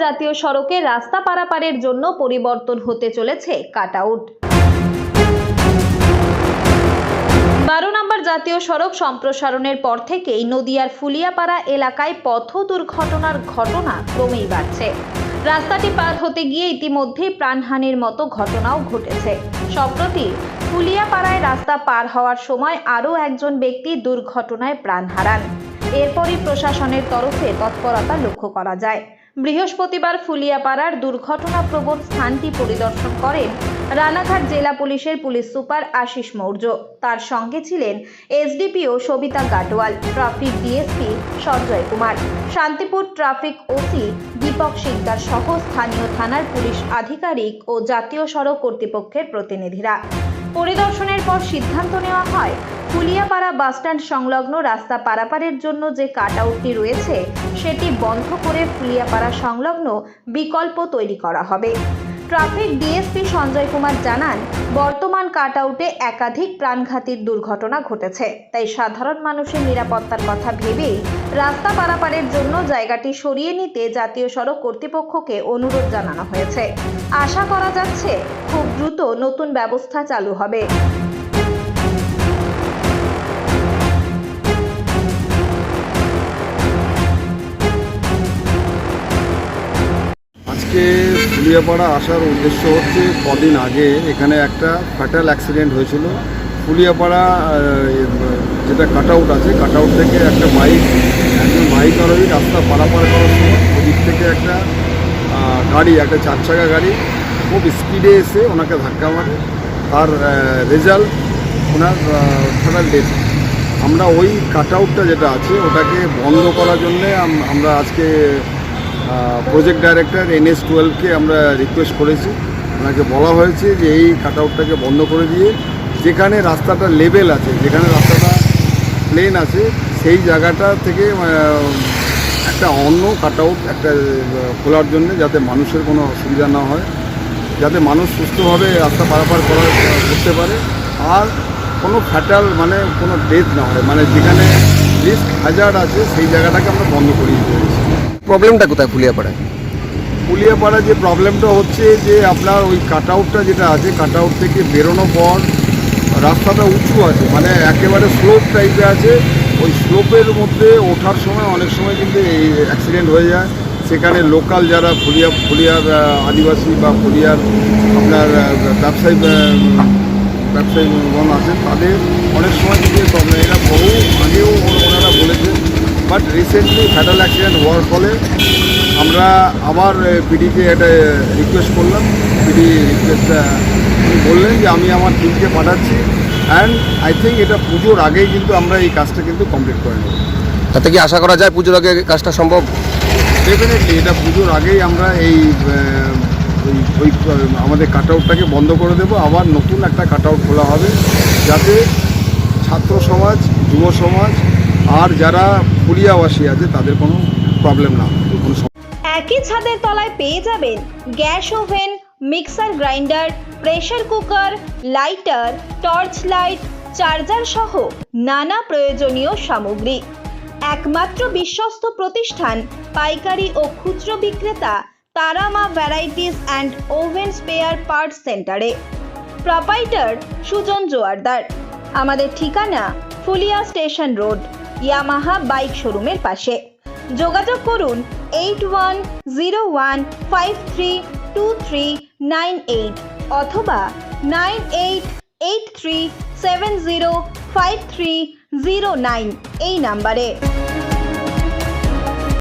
জাতীয় সড়কে রাস্তা পারাপারের জন্য পরিবর্তন হতে চলেছে কাটআউট। 12 নম্বর জাতীয় সড়ক সম্প্রসারণের পর থেকেই নদিয়ার ফুলিয়াপাড়া এলাকায় পথ দুর্ঘটনার ঘটনা ক্রমেই বাড়ছে। রাস্তাটি পার হতে গিয়ে ইতিমধ্যেই প্রাণহানির মতো ঘটনাও ঘটেছে। সম্প্রতি ফুলিয়াপাড়ায় রাস্তা পার হওয়ার সময় আরও একজন ব্যক্তি দুর্ঘটনায় প্রাণ হারান। এরপরই প্রশাসনের তরফে তৎপরতা লক্ষ্য করা যায়। বৃহস্পতিবার ফুলিয়াপাড়ার দুর্ঘটনাপ্রবণ স্থানটি পরিদর্শন করেন রানাঘাট জেলা পুলিশের পুলিশ সুপার আশিস মৌর্য। তার সঙ্গে ছিলেন SDPO Savita Gatwal, traffic DSP Sanjay Kumar, Shantipur traffic OC Dipak Sikdar সহ স্থানীয় থানার পুলিশ আধিকারিক ও জাতীয় সড়ক কর্তৃপক্ষের প্রতিনিধিরা। পরিদর্শনের পর সিদ্ধান্ত নেওয়া হয় ফুলিয়াপাড়া বাসস্ট্যান্ড সংলগ্ন রাস্তা পারাপারের জন্য যে কাটআউটটি রয়েছে সেটি বন্ধ করে ফুলিয়াপাড়া সংলগ্ন বিকল্প তৈরি করা হবে। ট্রাফিক ডিএসপি সঞ্জয় কুমার জানান, বর্তমান কাটআউটে একাধিক প্রাণঘাতীর দুর্ঘটনা ঘটেছে, তাই সাধারণ মানুষের নিরাপত্তার কথা ভেবেই রাস্তা পারাপারের জন্য জায়গাটি সরিয়ে নিতে জাতীয় সড়ক কর্তৃপক্ষকে অনুরোধ জানানো হয়েছে। আশা করা যাচ্ছে খুব দ্রুত নতুন ব্যবস্থা চালু হবে। আজকে ফুলিয়াপাড়া আসার উদ্দেশ্য হচ্ছে, কদিন আগে এখানে একটা ফ্যাটাল অ্যাক্সিডেন্ট হয়েছিল। ফুলিয়াপাড়া যেটা কাটআউট আছে, কাটআউট থেকে একটা একজন বাইক আরোহী রাস্তা পারাপার করার সময় ওদিক থেকে একটা গাড়ি, একটা 4 চাকা গাড়ি খুব স্পিডে এসে ওনাকে ধাক্কা মারে। তার রেজাল্ট ওনার ফ্যাটাল ডেথ। আমরা ওই কাটআউটটা যেটা আছে ওটাকে বন্ধ করার জন্যে আমরা আজকে প্রজেক্ট ডাইরেক্টর NS12কে আমরা রিকোয়েস্ট করেছি। ওনাকে বলা হয়েছে যে এই কাটআউটটাকে বন্ধ করে দিয়ে যেখানে রাস্তাটা লেভেল আছে, যেখানে রাস্তাটা প্লেন আছে, সেই জায়গাটা থেকে একটা অন্য কাটআউট একটা খোলার জন্য, যাতে মানুষের কোনো অসুবিধা না হয়, যাতে মানুষ সুস্থভাবে রাস্তা পারাপার করতে পারে, আর কোনো ফ্যাটাল কোনো ডেথ না হয়, যেখানে রিস্ক হ্যাজার্ড আছে সেই জায়গাটাকে আমরা বন্ধ করিয়ে দিয়েছি। প্রবলেমটা কোথায় ফুলিয়াপাড়ায় যে প্রবলেমটা হচ্ছে যে আপনার ওই কাটআউটটা যেটা আছে, কাটআউট থেকে বেরোনোর পর রাস্তাটা উঁচু আছে, একেবারে স্লোপ টাইপে আছে। ওই স্লোপের মধ্যে ওঠার সময় অনেক সময় কিন্তু এই অ্যাক্সিডেন্ট হয়ে যায়। সেখানে লোকাল যারা ফুলিয়ার আদিবাসী বা ফুলিয়ার আপনার ব্যবসায়ীগণ আছেন, তাদের অনেক সময় কিন্তু প্রবলেম। এরা বহু আগেও ওনারা বলেছেন, বাট রিসেন্টলি ফ্যাটাল অ্যাক্সিডেন্ট হওয়ার ফলে আমরা আবার পিডিকে একটা রিকোয়েস্ট করলাম। পিডি রিকোয়েস্টটা উনি বললেন যে আমি আমার টিমকে পাঠাচ্ছি, অ্যান্ড আই থিঙ্ক এটা পুজোর আগেই কিন্তু আমরা এই কাজটা কিন্তু কমপ্লিট করে নেব। তাতে কি আশা করা যায় পুজোর আগে কাজটা সম্ভব? ডেফিনেটলি এটা পুজোর আগেই আমরা ওই আমাদের কাটআউটটাকে বন্ধ করে দেবো। আবার নতুন একটা কাটআউট খোলা হবে, যাতে ছাত্র সমাজ, যুব সমাজ আর যারা ফুলিয়াবাসী আছে তাদের কোনো প্রবলেম না। একই ছাদের তলায় পেয়ে যাবেন gas oven, mixer grinder, pressure cooker, lighter, torch light, charger সহ নানা প্রয়োজনীয় সামগ্রী। একমাত্র বিশ্বস্ত প্রতিষ্ঠান পাইকারি ও খুচরো বিক্রেতা Tara Maa varieties and oven spare parts সেন্টারে। প্রোপাইটার সুজন জোয়ারদার। আমাদের ঠিকানা Phulia station road, Yamaha bike শোরুমের পাশে। যোগাযোগ করুন 8101532398 অথবা 9883705309 এই নাম্বারে।